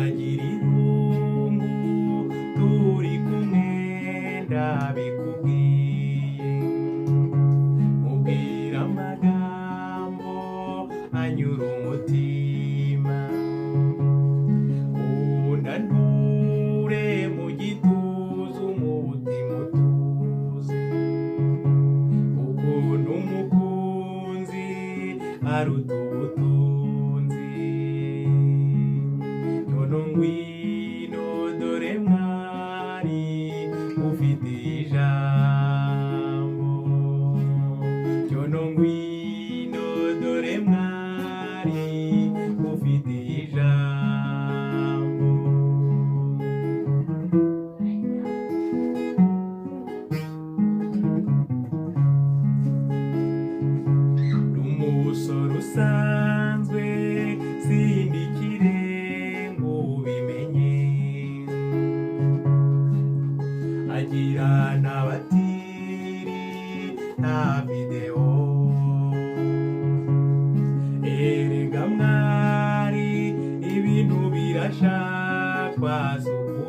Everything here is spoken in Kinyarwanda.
ntiwagira irungu turi kumwe ndabikubwiye mubwira amagambo anyura umutima unanture mu gituza umutima utuze ukuntu umukunzi aruta ubutunzi none ngwino dore mwari ufite ijambo none ngwino dore mwari ufite ijambo umusoro usanzwe sindikire ngo ubimenye agira n'abatiri nta videwo erega mwari ibintu birashakwa